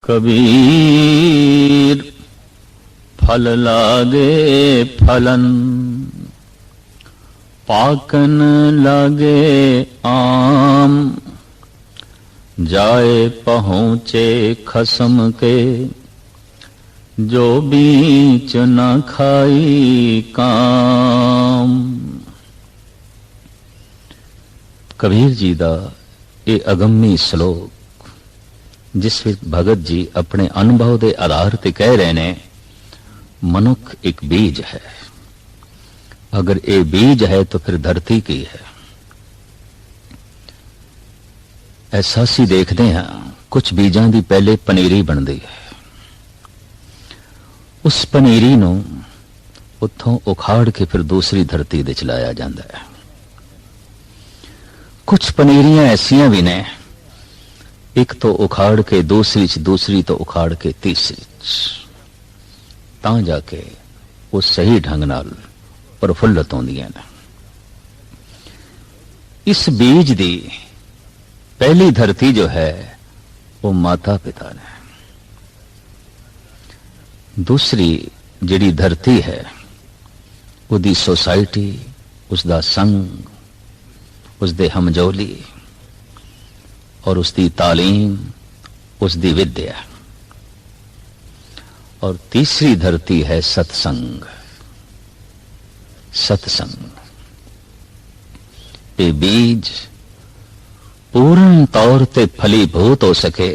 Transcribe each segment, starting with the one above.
कबीर फल लागे फलन, पाकन लागे आम। जाए पहुँचे खसम के, जो बीच न खाई काम। कबीर जी दा ये अगम्मी श्लोक जिस विच भगत जी अपने अनुभव के आधार पर कह रहे ने, मनुख एक बीज है। अगर ये बीज है तो फिर धरती की है। एहसासी देखते हैं कुछ बीजां की पहले पनीरी बनती है, उस पनीरी नूं उत्थों उखाड़ के फिर दूसरी धरती दे चलाया जाता है। कुछ पनीरियां ऐसियां भी ने, एक तो उखाड़ के दूसरी तो उखाड़ के तीसरी तां जाके वो सही ढंग नाल प्रफुल्लत होंदियां ने। इस बीज दी पहली धरती जो है वो माता पिता ने, दूसरी जिहड़ी धरती है उसदी सोसाइटी, उसदा संग, उसदे हमजोली और उसकी तालीम, उसकी विद्या। और तीसरी धरती है सत्संग। सत्संग ये बीज पूर्ण तौर ते फलीभूत हो सके,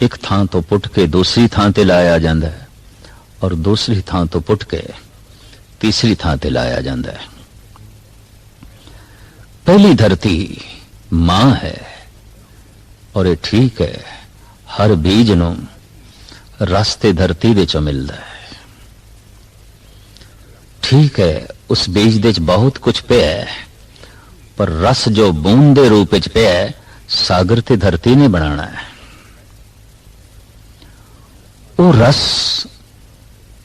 एक थां तो पुट के दूसरी थां ते लाया जाता है और दूसरी थां तो पुट के तीसरी थां ते लाया जाता है। पहली धरती मां है और ये ठीक है, हर बीज नूं रास्ते धरती दे चों मिलता है। ठीक है, उस बीज दे च बहुत कुछ पिया है, पर रस जो बूंद दे रूप च पिया है, सागर ते धरती ने बनाना है। वो रस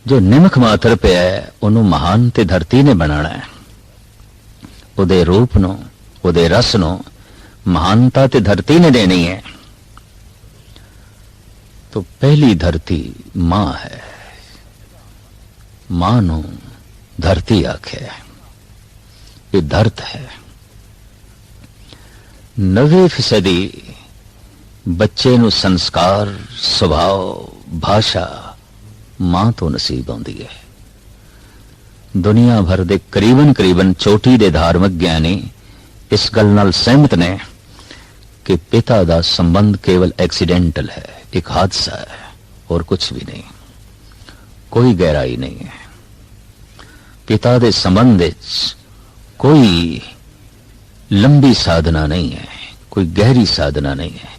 जो निमक मात्र पिया है, उन्होंने महान ते धरती ने बनाना है। उदे रूप नो, उदे रस नो महानता ते धरती ने देनी है। तो पहली धरती मां है। मां नो धरती आखे, ये धरत है। 90% बच्चे नु संस्कार, स्वभाव, भाषा मां तो नसीब आउंदी है। दुनिया भर दे करीबन चोटी दे धार्मिक ज्ञानी इस गल नाल सहमत ने कि पिता दा संबंध केवल एक्सीडेंटल है, एक हादसा है और कुछ भी नहीं, कोई गहराई नहीं है। पिता दे संबंध विच कोई लंबी साधना नहीं है, कोई गहरी साधना नहीं है।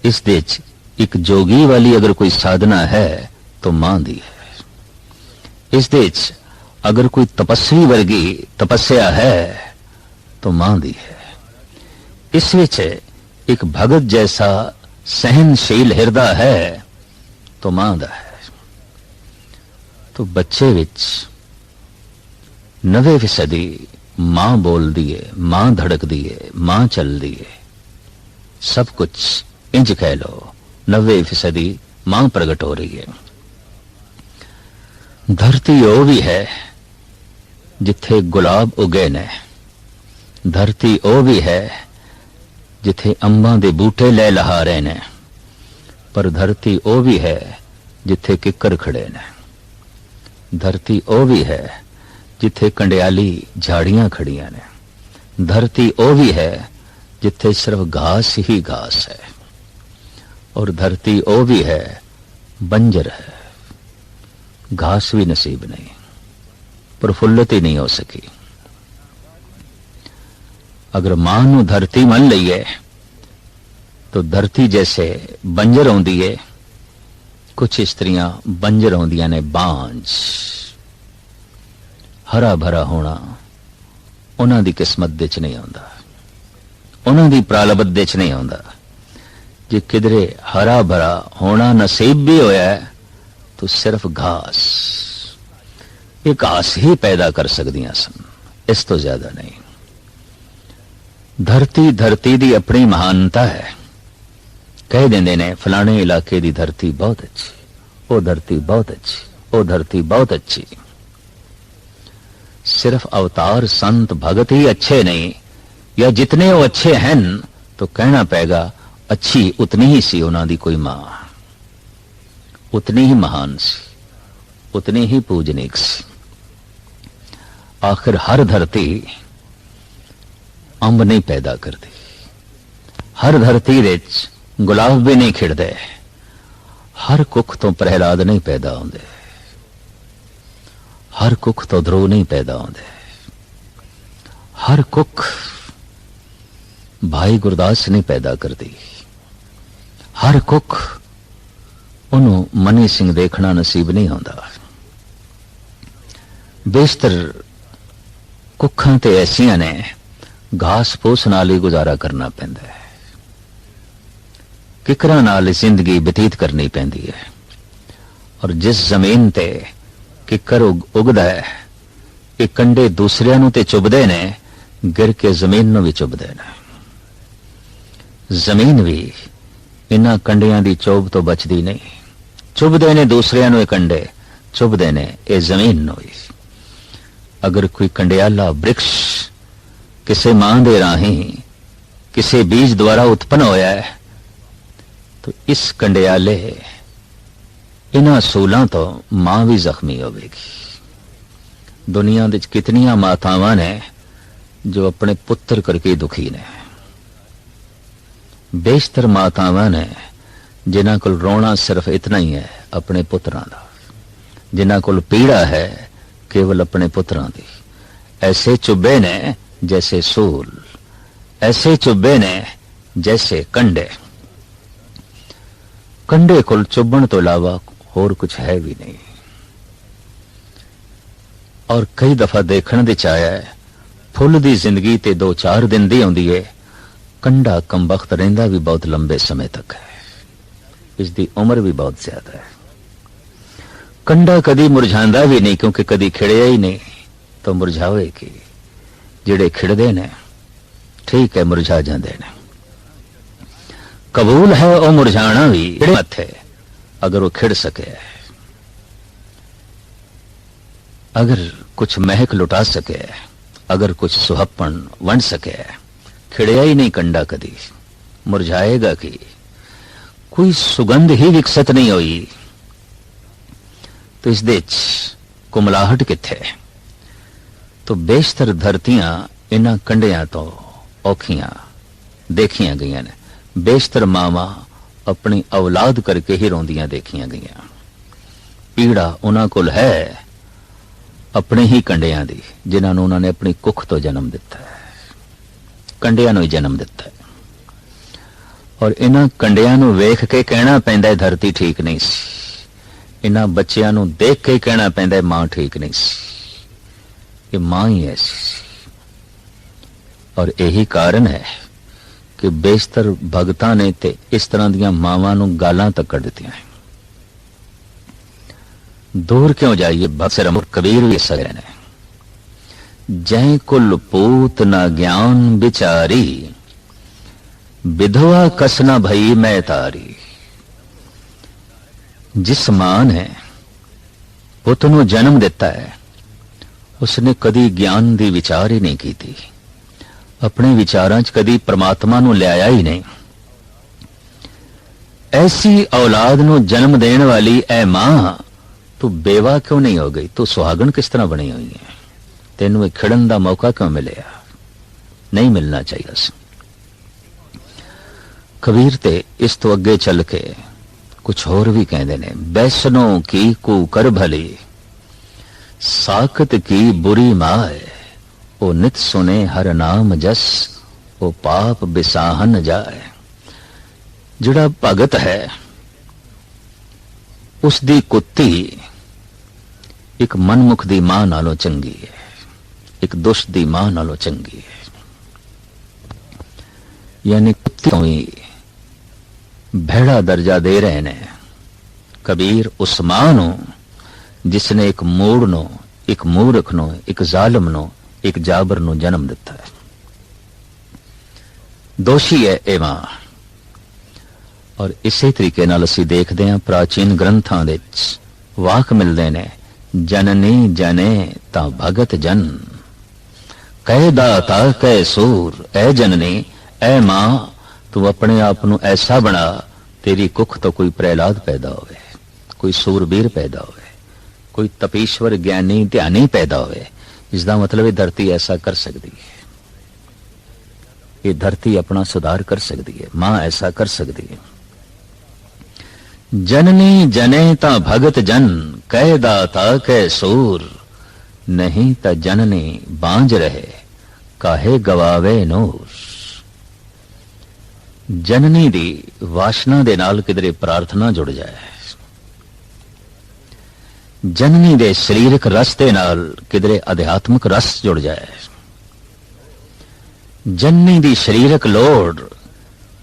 इस दे च एक जोगी वाली अगर कोई साधना है तो मां दी है। इस दे च अगर कोई तपस्वी वर्गी तपस्या है तो मां दी है। इस विच एक भगत जैसा सहनशील हृदय है तो मां दा है। तो बच्चे विच 90% मां बोल दी है, मां धड़क दी है, मां चल दी है। सब कुछ इंज कह लो, 90% मां प्रकट हो रही है। धरती वो भी है जिथे गुलाब उगे ने, धरती वो भी है जिथे अंबां दे बूटे लै लहा रहे ने, पर धरती वो भी है जिथे किकर खड़े ने। धरती वो भी है जिथे कंडियाली झाड़ियां खड़ियां ने। धरती वो भी है जिथे सिर्फ घास ही घास है। और धरती वो भी है बंजर है, घास भी नसीब नहीं, प्रफुल्लित ही नहीं हो सकी। अगर मां नू धरती मन लईए तो धरती जैसे बंजर आउंदी है, कुछ स्त्रियां बंजर आउंदियां ने बांझ। हरा भरा होना उन्हां दी किस्मत दे च नहीं आउंदा, उन्हां दी प्रालब्ध दे च नहीं आउंदा। जे किधरे हरा भरा होना नसीब भी होया है तो सिर्फ घास, ये घास ही पैदा कर सकदियां सन, इस तो ज्यादा नहीं। धरती दी अपनी महानता है। कह देंदे ने फलाने इलाके की धरती बहुत अच्छी, वो धरती बहुत अच्छी, वो धरती बहुत अच्छी। सिर्फ अवतार संत भगत ही अच्छे नहीं, या जितने वो अच्छे हैं तो कहना पेगा अच्छी उतनी ही सी उन्हां दी कोई मां, उतनी ही महान सी, उतनी ही पूजनीक सी। आखिर हर धरती अंब नहीं पैदा करती, हर धरती विच गुलाब भी नहीं खिड़दे, हर कुख तो प्रहलाद नहीं पैदा होंदे, हर कुख तो ध्रुव नहीं पैदा होंदे, हर कुख भाई गुरदास नहीं पैदा करती, हर कुख उन्होंने मनी सिंह देखना नसीब नहीं होंदा। बेशतर कुखां ते ऐसियां ने घास फूस नाल ही गुजारा करना पैंदा है, किकरां नाल जिंदगी बतीत करनी पैंदी है। और जिस जमीन ते किकर उगदा है, ये कंडे दूसरियां नूं ते चुभदे ने, गिर के जमीन नूं भी चुभदे ने। जमीन भी इन्हां कंडियां दी चोभ तो बचदी नहीं, चुभदे ने दूसरियां नूं, कंडे चुभदे ने ये जमीन नूं भी। अगर कोई कंडियाला वृक्ष किसी मां दे राही किसी बीज द्वारा उत्पन्न होया है, तो इस कंडियाले इन्हां सूलां तो मां भी जख्मी होगी। दुनिया दे कितनियां मातावां ने जो अपने पुत्र करके दुखी ने, बेशतर मातावां ने जिन्हां कोल रोना सिर्फ इतना ही है अपने पुत्रां दा, जिन्हां कोल पीड़ा है केवल अपने पुत्रां दी। ऐसे चुब्बे ने जैसे सूल, ऐसे चुब्बे ने जैसे कंडे। कंडे कोल चुभण तो इलावा होर कुछ है भी नहीं। और कई दफा देखने दी चाया है, फुल दी जिंदगी ते 2-4 दिन दी आउंदी है, कंडा कमबख्त रहिंदा भी बहुत लंबे समय तक है, इसकी उम्र भी बहुत ज्यादा है। कंडा कदी मुरझांदा भी नहीं, क्योंकि कदी खिड़िया ही नहीं तो मुरझावे की। जिहड़े खिड़दे ने ठीक है मुरझा जांदे ने, कबूल है वो मुरझाना भी मथे अगर वो खिड़ सके, अगर कुछ महक लुटा सके, अगर कुछ सुहप्पन वंड सके। खिड़िया ही नहीं कंडा, कदी मुरझाएगा कि कोई सुगंध ही विकसित नहीं हुई तो इस दे कुमलाहट किथे। तो बेशतर धरतियां इन्हां कंडियां तो औखियां देखियां गईयां ने। बेशतर मावां अपनी औलाद करके ही रोंदियां देखियां गईयां। पीड़ा उन्हां कोल है अपने ही कंडियां दी, जिन्हां नूं उन्हां ने अपनी कुख तो जन्म दिता है, कंडियां नूं ही जन्म दिता है। और इन्हां कंडियां नूं वेख के कहना पैंदा है धरती ठीक नहीं सी, इन्हां बच्चियां नूं देख के कहना पैंदा है मां ठीक नहीं सी, ये मां ही ऐसी। और यही कारण है कि बेशतर भगतां ने ते इस तरह दियां मावां नूं गालां तक कढ़ दित्तियां हैं। दूर क्यों जाइए, बक्सर कबीर भी सगरे ने, जै कुल पूत न ज्ञान बिचारी, विधवा कसना भई मैं तारी। जिस मां ने पुत नूं जन्म दिता है, उसने कदी ज्ञान दी विचार ही नहीं की थी, अपने विचारां च कदी परमात्मा नूं लियाया ही नहीं। ऐसी औलाद नूं जन्म देण वाली ऐ मां, तू बेवा क्यों नहीं हो गई? तू सुहागन किस तरह बनी हुई है? तेनू खिड़न का मौका क्यों मिले? नहीं मिलना चाहिए सी। कबीर ते इस तो अगे चल के कुछ होर भी कहते ने, बैसनों की कुकर भली, साकत की बुरी माए, ओ नित सुने हर नाम जस, ओ पाप बिसाहन जाए। जिहड़ा भगत है उसदी कुत्ती एक मनमुख दी मां नालों चंगी है, एक दुष्ट दी मां नालों चंगी है। यानी कुत्ती को ही भेड़ा दर्जा दे रहे ने कबीर उस मां नूं जिसने एक मूड़ नो, एक मूर्ख नो, एक जालिम नो, एक जाबर नो जन्म दिता है। दोषी है ए मां। और इसे तरीके नाल असीं देखदे हां प्राचीन ग्रंथां दे विच वाक मिलदे ने, जननी जने तां भगत जन, कह दाता कह सूर। ऐ जननी, ऐ मां, तू अपने आप नूं ऐसा बना तेरी कुख तो कोई प्रहलाद पैदा होवे, कोई सूरबीर पैदा होवे, कोई तपीश्वर ज्ञानी ध्यानी पैदा होवे। इसका मतलब ये धरती ऐसा कर सकती है, ये धरती अपना सुधार कर सकती है, मां ऐसा कर सकती है। जननी जने ता भगत जन, कह दाता कह सूर, नहीं ता जननी बांझ रहे काहे गवावे नूर। जननी दी वासना दे नाल किधरे प्रार्थना जुड़ जाए, जननी दे शरीरक रस दे नाल किधरे अध्यात्मक रस जुड़ जाए, जननी दी शरीरक लोड़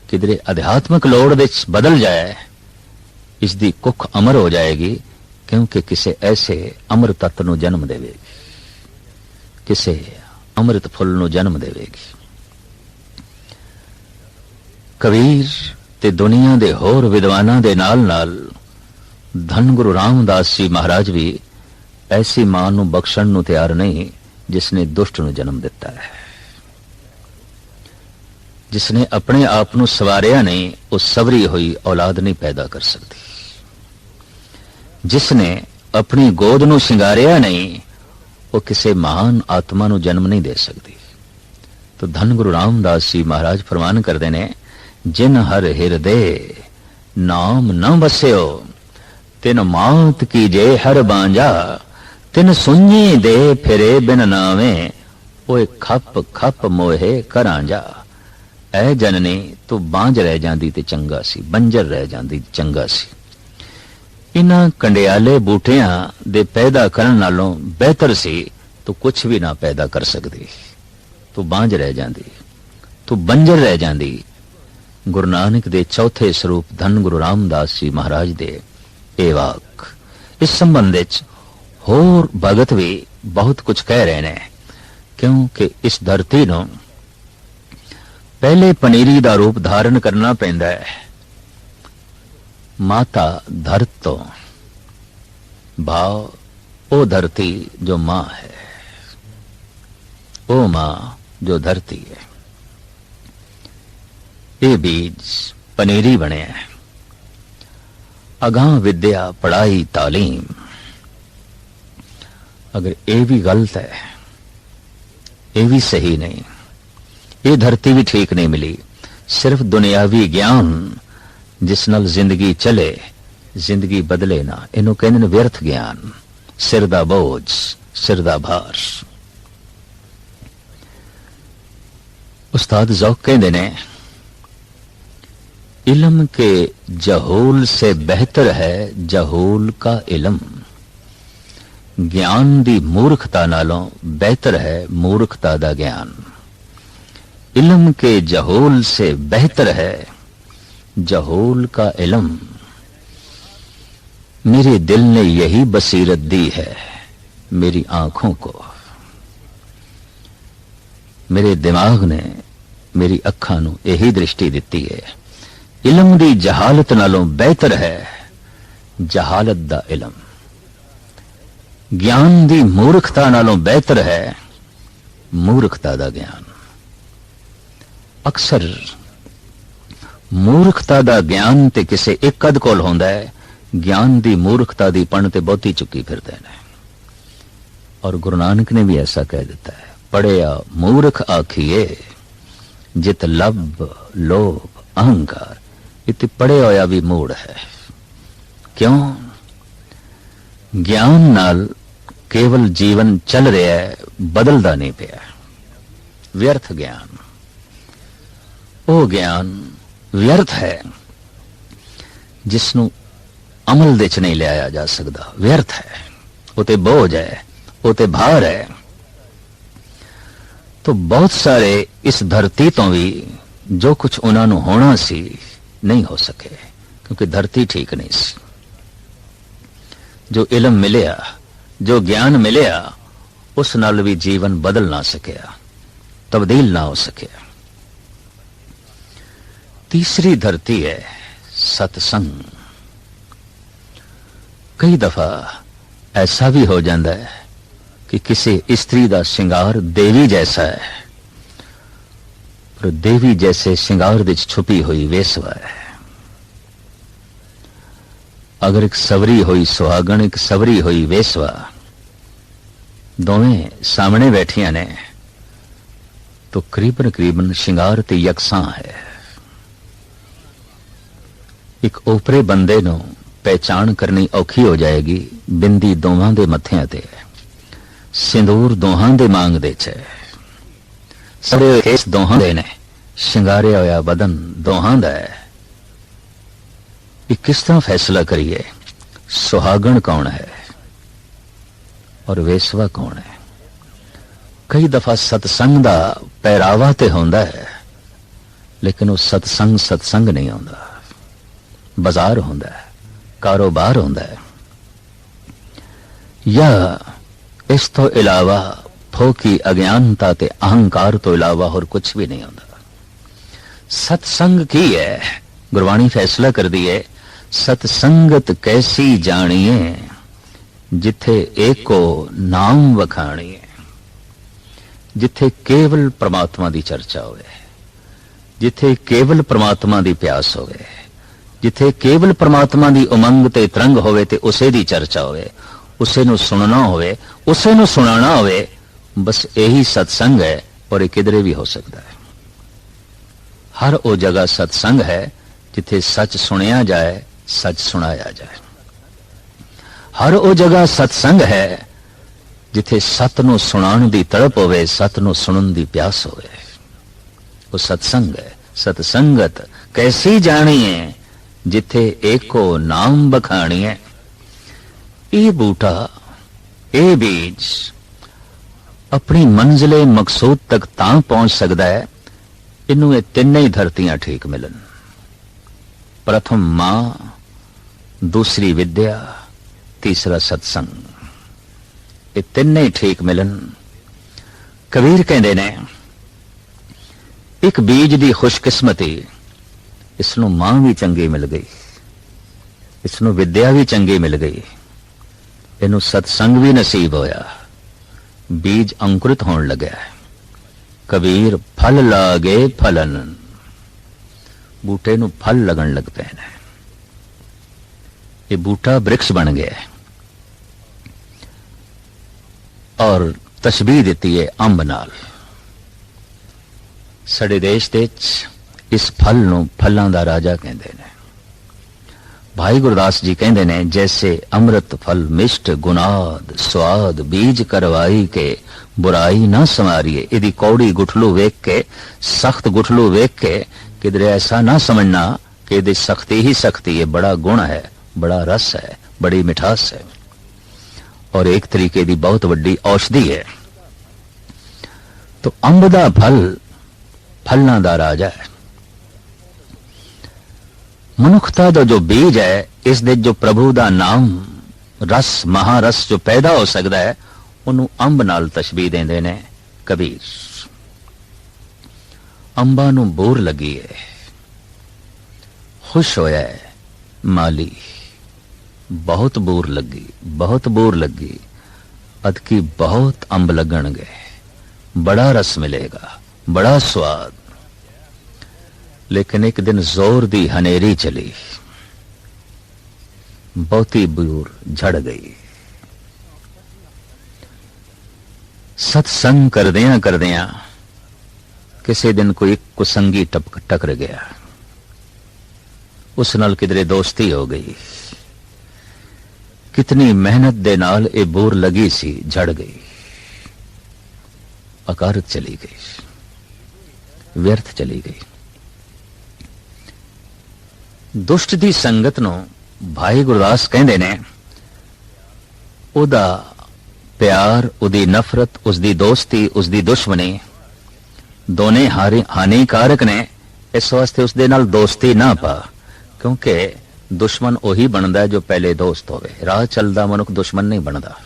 किधरे अध्यात्मक लोड़ विच बदल जाए, इसकी कुख अमर हो जाएगी, क्योंकि किसी ऐसे अमर तत्व नूं जन्म देवेगी, किसी अमृत फुल नूं जन्म देवेगी। कबीर ते दुनिया दे होर विद्वानां दे नाल नाल धन गुरु रामदास जी महाराज भी ऐसी मां नूं बख्शण नूं तैयार नहीं जिसने दुष्ट नूं जन्म दिता है, जिसने अपने आप नूं सवारिया नहीं, उस सवरी हुई औलाद नहीं पैदा कर सकती, जिसने अपनी गोद नूं शिंगारिया नहीं, वो किसी महान आत्मा नूं जन्म नहीं दे सकती। तो धन गुरु रामदास जी महाराज फरमान करते ने, जिन हर हिरदे नाम न बस्यो, तिन मात की जे हर बांजा, तिन सुनी दे फिरे बिन नावे, ओए खप खप मोहे करांजा। ऐ जननी, तू बांझ रह जांदी ते चंगा सी, बंजर रह जांदी चंगा सी। इन्हां कंडियाले बूटियां दे पैदा करन नालों बेहतर सी तू कुछ भी ना पैदा कर सकदी, तू बांझ रह जांदी, तू बंजर रह जांदी। गुरु नानक दे चौथे स्वरूप धन गुरु रामदास जी महाराज दे ए वाक इस संबंध विच होर भगत भी बहुत कुछ कह रहे हैं, क्योंकि इस धरती नूं पहले पनीरी दा रूप धारण करना पैंदा है। माता धरत तो भाव ओ धरती जो मां है, ओ मां जो धरती है, ये बीज पनीरी बने हैं। अगां विद्या पढ़ाई तालीम, अगर ये भी गलत है, ये भी सही नहीं, ये धरती भी ठीक नहीं मिली। सिर्फ दुनियावी ज्ञान जिस नाल जिंदगी चले, जिंदगी बदले ना, इनू कहंदे ने व्यर्थ ज्ञान, सिर दा बोझ, सिर दा भार। उस्ताद ज़ौक़ कहंदे ने, इल्म के जहूल से बेहतर है जहूल का इल्म, ज्ञान दी मूर्खता नालों बेहतर है मूर्खता दा ज्ञान। इल्म के जहूल से बेहतर है जहूल का इल्म, मेरे दिल ने यही बसीरत दी है मेरी आंखों को, मेरे दिमाग ने मेरी अखां नूं यही दृष्टि दिती है। इल्म दी जहालत नालों बेहतर है जहालत दा इल्म, ज्ञान दी मूर्खता नालों बेहतर है मूर्खता दा ज्ञान। अक्सर मूर्खता दा ज्ञान ते किसे एक अध कोल होंदा है, ज्ञान दी मूर्खता दी पण ते बहुती चुकी फिरदे ने। और गुरु नानक ने भी ऐसा कह दिता है, पढ़िया मूर्ख आखिए जित लब लोभ अहंकार। इतने पढ़े होया भी मूड है, क्यों? ज्ञान नाल केवल जीवन चल रहा है, बदलदा नहीं पिया। व्यर्थ ज्ञान, वो ज्ञान व्यर्थ है जिसनों अमल दे च नहीं लिया जा सकता, व्यर्थ है, वो ते बोझ है, वो ते भार है। तो बहुत सारे इस धरती तो भी जो कुछ उन्होंने होना सी नहीं हो सके, क्योंकि धरती ठीक नहीं सी। जो इल्म मिलिया, जो ज्ञान मिलिया, उस नाल भी जीवन बदल ना सकिया, तब्दील ना हो सकिया। तीसरी धरती है सत्संग। कई दफा ऐसा भी हो जाता है कि किसी स्त्री का श्रृंगार देवी जैसा है, पर देवी जैसे श्रृंगार विच छुपी हुई वेसवा है। अगर एक सवरी हुई सुहागण, एक सवरी हुई वेसवा दोवें सामने बैठिया ने तो करीबन करीबन श्रृंगार ते यकसां है। एक ओपरे बंदे नूं पहचान करनी औखी हो जाएगी। बिंदी दोहां दे मत्थियां ते, सिंदूर दोहां दे मांग दे च, सड़े केस दोहां दे ने, श्रृंगारिया होया बदन दोहां दा है। किस तरह फैसला करिए सुहागण कौन है और वेसवा कौन है? कई दफा सत्संग दा पहरावा ते होंदा है, लेकिन वो सत्संग सत्संग नहीं होंदा। बाजार होंदा है, कारोबार होंदा है, या इस तो इलावा फोकी अज्ञानता ते अहंकार तो इलावा और कुछ भी नहीं होंदा। सत्संग की है? गुरबाणी फैसला कर दी है, सतसंगत कैसी जानिए जिथे एको नाम वखाणिए। जिथे केवल परमात्मा की चर्चा होवे, जिथे केवल परमात्मा की प्यास होवे, जिथे केवल परमात्मा की उमंग ते तरंग होवे ते उसे दी चर्चा होवे, उसे नू सुनना होवे, उसे नू सुनाना होवे, बस यही सत्संग है। और ये किधरे भी हो सकता है। हर वो जगह सत्संग है जिथे सच सुनिया जाए, सच सुनाया जाए। हर वो जगह सत्संग है जिथे सत नू सुनाण दी तड़प होवे, सत नू सुनन दी प्यास होवे। वो सत्संग है। सतसंगत कैसी जानिए जिथे एको नाम बखाणिए। ये बूटा, ये बीज अपनी मंजिले मकसूद तक तां पहुंच सकता है इनू ये तीन ही धरतियां ठीक मिलन। प्रथम मां, दूसरी विद्या, तीसरा सत्संग। ये तीन ही ठीक मिलन। कबीर कहते ने एक बीज की खुशकिस्मती, इसनू मां भी चंगी मिल गई, इसनू विद्या भी चंगी मिल गई, इनू सत्संग भी नसीब होया, बीज अंकुरित होने लगा। कबीर फल लागे फलन, बूटे नू फल लगन लग पे ने। ये बूटा वृक्ष बन गया और तशबीह दी है अंब नाल। साडे देश दे इस फल नू फलों दा राजा कहते हैं। भाई गुरदास जी कहते हैं, जैसे अमृत फल मिष्ट गुनाद स्वाद बीज करवाई के बुराई ना संवारिए। यदि कौड़ी गुठलू वेख के, सख्त गुठलू वेख के किधरे ऐसा ना समझना कि यदि सख्ती ही सख्ती है। बड़ा गुण है, बड़ा रस है, बड़ी मिठास है और एक तरीके की बहुत बड़ी औषधि है। तो अंब दा फल फलना दा राजा है। मनुखता दा जो बीज है, इस दे जो प्रभु दा नाम रस महारस जो पैदा हो सकता है, उन्होंने अंब नाल तशबीह देंदे ने कबीर। अंबा नू बोर लगी है, खुश होया है माली, बहुत बोर लगी, बहुत बोर लगी, अदकी बहुत अंब लगणगे, बड़ा रस मिलेगा, बड़ा स्वाद। लेकिन एक दिन जोर दी हनेरी चली, बहुती बोर झड़ गई। सत्संग करदियां करदियां किसी दिन कोई कुसंगी टकर गया, उस नाल किधरे दोस्ती हो गई। कितनी मेहनत दे नाल ये बोर लगी सी, झड़ गई, अकारत चली गई, व्यर्थ चली गई। दुष्ट दी संगत नू भाई गुरदास कहंदे ने, उदा प्यार, उदी नफरत, उसदी दोस्ती, उसदी दुश्मनी दोने हानिकारक ने। इस वास्ते उसदे नाल दोस्ती ना पा, क्योंकि दुश्मन उही बनता जो पहले दोस्त होवे। राह चलदा मनुख दुश्मन नहीं बनता।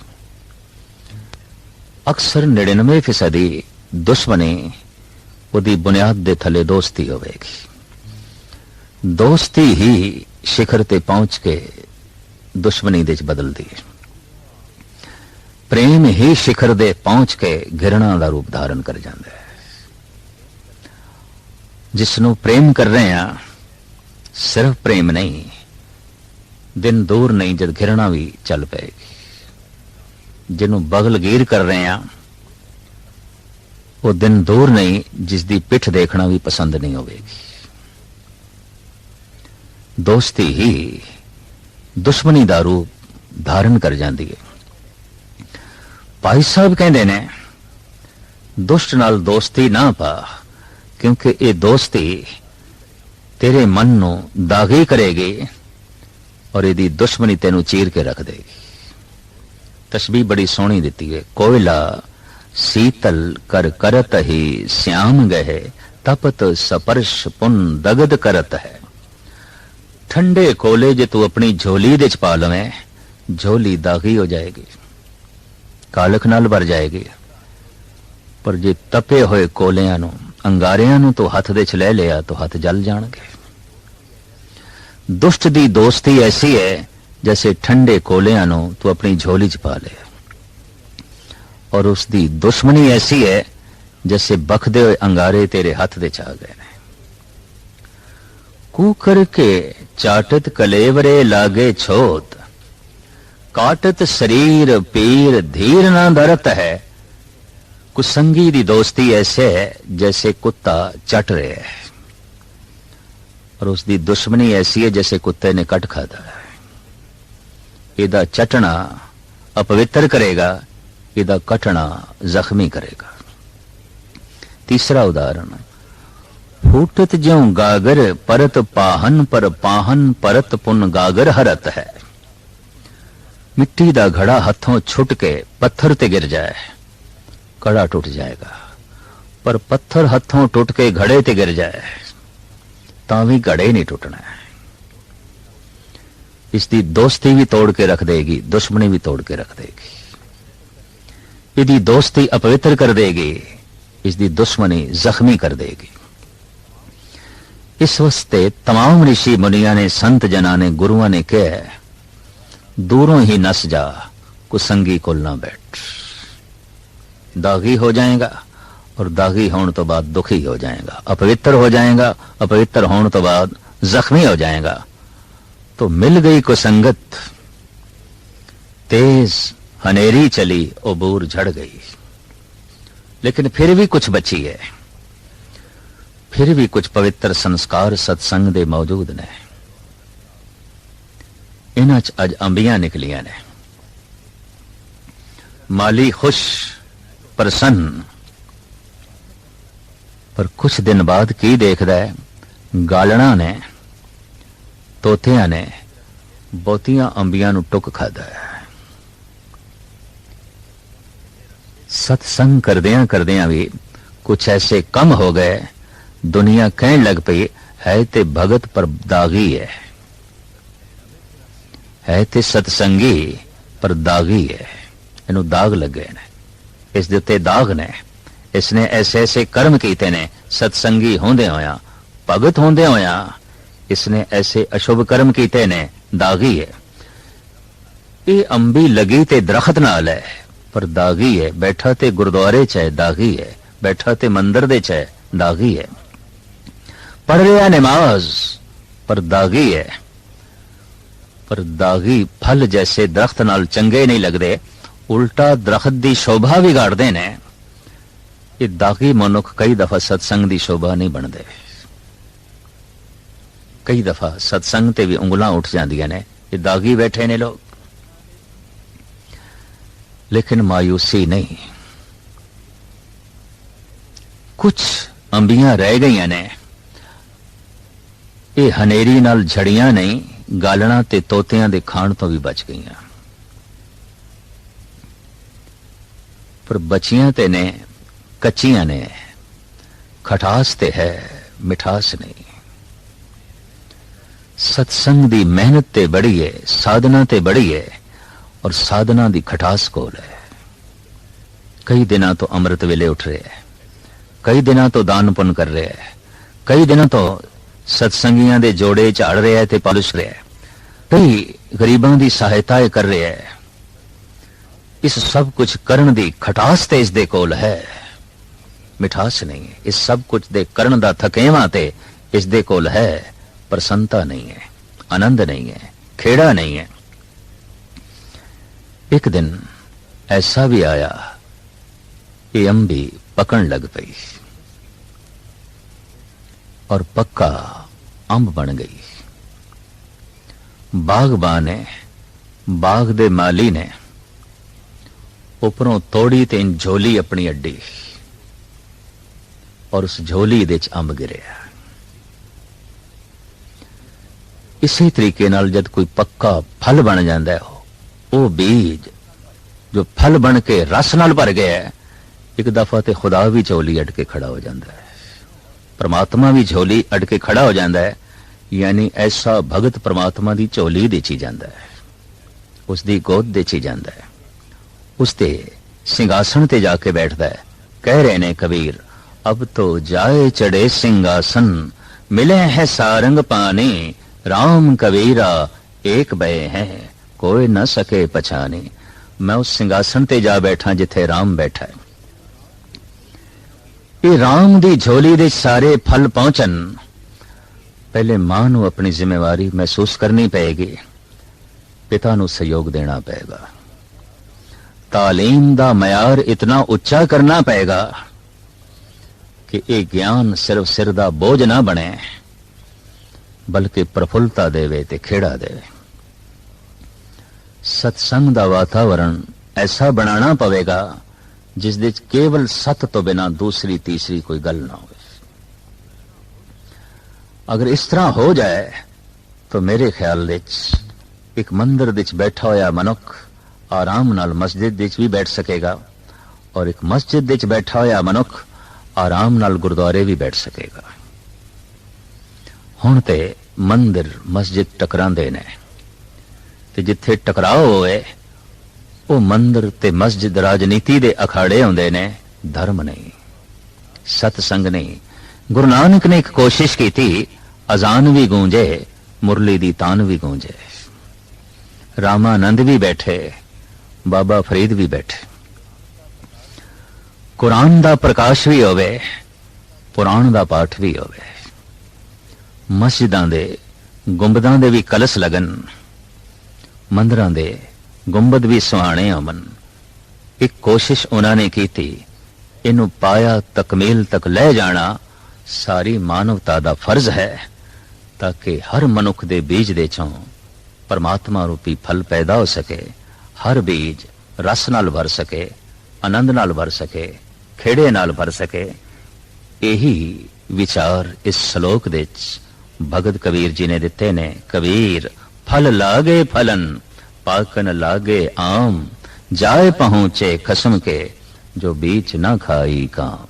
अक्सर 99% दुश्मनी उदी बुनियाद दे थले दोस्ती होवेगी। दोस्ती ही शिखर ते पहुंच के दुश्मनी दे च बदलदी है। प्रेम ही शिखर दे पहुंच के घृणा दा रूप धारण कर जांदा है। जिसनों प्रेम कर रहे हैं, सिर्फ प्रेम नहीं, दिन दूर नहीं जब घृणा भी चल पेगी। जिन्हों बगलगीर कर रहे हैं, वो दिन दूर नहीं जिसकी पिठ देखना भी पसंद नहीं होगी। दोस्ती ही दुश्मनी दा रूप धारण कर जाती है। भाई साहब कहते ने दुष्ट नाल दोस्ती ना पा, क्योंकि ये दोस्ती तेरे मन नू दागी करेगी और यदी दुश्मनी तेनू चीर के रख देगी। तशबीह बड़ी सोहनी दिती है। कोयला शीतल कर करत ही श्याम गहे, तपत स्पर्श पुन दगद करत है। ठंडे कोले जे तू अपनी झोली दे च पा लवें, झोली दागी हो जाएगी, कालख नाल भर जाएगी। पर जे तपे होए कोलियां नू, अंगारियां नू तो हथ दे च ले लिया तो हथ जल जाणगे। दुष्ट दी दोस्ती ऐसी है जैसे ठंडे कोलियां नू तू अपनी झोली च पा ले, और उसकी दुश्मनी ऐसी है जैसे बखदे हुए अंगारे तेरे हाथ दे च आ गए। कूकर के चाटत कलेवरे लागे छोत, काटत शरीर पीर धीर ना धरत है। कुसंगी दी दोस्ती ऐसे है जैसे कुत्ता चट रहे है, और उसकी दुश्मनी ऐसी है जैसे कुत्ते ने कट खादा है। इदा चटना अपवित्र करेगा, इदा कटना जख्मी करेगा। तीसरा उदाहरण, फूटत ज्यों गागर परत पाहन, पर पाहन परत पुन गागर हरत है। मिट्टी दा घड़ा हथों छुट के पत्थर ते गिर जाए, घड़ा टूट जाएगा, पर पत्थर हथों टूट के घड़े ते गिर जाए तावी घड़े नहीं टूटना है। इसकी दोस्ती भी तोड़ के रख देगी, दुश्मनी भी तोड़ के रख देगी। यदि दोस्ती अपवित्र कर देगी, इसकी दुश्मनी जख्मी कर देगी। इस वास्ते तमाम ऋषि मुनिया ने, संत जना ने, गुरुआ ने कहा, दूरों ही नस जा, कुसंगी कोल ना बैठ। दागी हो जाएगा, और दागी होने तो बाद दुखी हो जाएगा, अपवित्र हो जाएगा, अपवित्र होने तो बाद जख्मी हो जाएगा। तो मिल गई कुसंगत, तेज हनेरी चली, उबूर झड़ गई। लेकिन फिर भी कुछ बची है, फिर भी कुछ पवित्र संस्कार सत्संग दे मौजूद ने। इन्हां च अज अंबियां निकलियां ने। माली खुश प्रसन्न, पर कुछ दिन बाद की देखदा है, गालना ने, तोतियां ने बहुतियां अंबियां नू टुक खादा है। सत्संग करदियां करदियां भी कुछ ऐसे कम हो गए, दुनिया कहने लग पई है ते भगत पर दागी है ते सत्संगी पर दागी है। इनू दाग लगे ने, इस दे उत्ते दाग ने। इसने ऐसे ऐसे कर्म कीते ने, सत्संगी होंदे होया, भगत होंदे होया इसने ऐसे अशुभ कर्म कीते ने, दागी है। ये अंबी लगी ते दरख्त नाल है, पर दागी है। बैठा ते गुरुद्वारे च है, दागी है। बैठा ते मंदिर दे च है, दागी है। पढ़ रहा नमाज, पर दागी है। पर दागी फल जैसे दरख्त नाल चंगे नहीं लगते, उल्टा दरख्त दी शोभा बिगाड़ते ने। ये दागी मनुख कई दफा सत्संग दी शोभा नहीं बनते। कई दफा सत्संग ते भी उंगलां उठ जांदियां ने, ये दागी बैठे ने लोग। लेकिन मायूसी नहीं, कुछ अंबियां रह गईयां ने। ये हनेरी नाल झड़ियां नहीं, गालना ते तोतियां दे खाण तो भी बच गईयां। पर बचियां ते ने, कच्चियां ने। खटास ते है, मिठास नहीं। सत्संग दी मेहनत ते बड़ी है, साधना ते बड़ी है, और साधना दी खटास कोल है। कई दिना तो अमृत वेले उठ रहे हैं, कई दिना तो दान पुण्य कर रहे हैं, कई दिना तो सत्संगियां दे जोड़े झाड़ रहा है ते पलुस रहा है, कई गरीबां दी सहायता कर रहा है। इस सब कुछ करन दी खटास ते इस दे कोल है, मिठास नहीं है। इस सब कुछ दे करन दा थकेवा ते इस दे कोल है, प्रसन्नता नहीं है, आनंद नहीं है, खेड़ा नहीं है। एक दिन ऐसा भी आया कि अंबी पकन लग पई और पक्का अंब बन गई। बागबान ने, बाग दे माली ने उपरों तोड़ी ते झोली अपनी अड्डी और उस झोली दे च अंब गिरिया। इसी तरीके नाल जद कोई पक्का फल बन जाता है, वो बीज जो फल बन के रस नाल भर गया है, एक दफा ते खुदा भी झोली अड़ के खड़ा हो जाता है, परमात्मा भी झोली अड़ के खड़ा हो जाता है। यानी ऐसा भगत परमात्मा की झोली देची जाता है, उसकी गोद देची जाता है, उसते सिंहासन ते जाके बैठता है। कह रहे ने कबीर, अब तो जाए चढ़े सिंहासन, मिले हैं सारंग पाने, राम कबीरा एक बय हैं, कोई न सके पछाने। मैं उस सिंहासन ते जा बैठा जिथे राम बैठा है। ये राम दी झोली दे सारे फल पहुंचन, पहले मां नू अपनी जिम्मेवारी महसूस करनी पएगी, पिता नू सहयोग देना पएगा, तालीम दा मयार इतना उच्चा करना पएगा कि ये ज्ञान सिर्फ सिर दा बोझ ना बने, बल्कि प्रफुल्लता देवे ते खेड़ा देवे। सत्संग दा वातावरण ऐसा बनाना पवेगा जिस दे केवल सत तो बिना दूसरी तीसरी कोई गल ना हो। अगर इस तरह हो जाए तो मेरे ख्याल विच एक मंदिर विच बैठा होया मनुख आराम नाल मस्जिद विच भी बैठ सकेगा, और एक मस्जिद विच बैठा होया मनुख आराम नाल गुरुद्वारे भी बैठ सकेगा। हुण ते मंदिर मस्जिद टकरांदे ने, ते जिथे टकराव होए वो मंदिर ते मस्जिद राजनीति दे अखाड़े होंदे ने, धर्म नहीं, सत्संग नहीं। गुरु नानक ने एक कोशिश की थी, अजान भी गूंजे, मुरली दी तान भी गूंजे। रामानंद भी बैठे, बाबा फरीद भी बैठे। कुरान दा प्रकाश भी होवे, पुराण दा पाठ भी होवे। मस्जिदां दे गुंबदां दे भी कलश लगन, मंदिरां दे गुंबद भी सुहाने होवन। एक कोशिश उन्होंने की थी, इनू पाया तकमील तक ले जाना सारी मानवता दा फर्ज है, ताकि हर मनुख दे बीज दे चों परमात्मा रूपी फल पैदा हो सके, हर बीज रस नाल भर सके, आनंद नाल भर सके, खेड़े नाल भर सके। यही विचार इस श्लोक दे भगत कबीर जी ने दिते ने। कबीर फल लागे फलन, पाकन लागे आम, जाए पहुंचे खसम के, जो बीच ना खाई काम।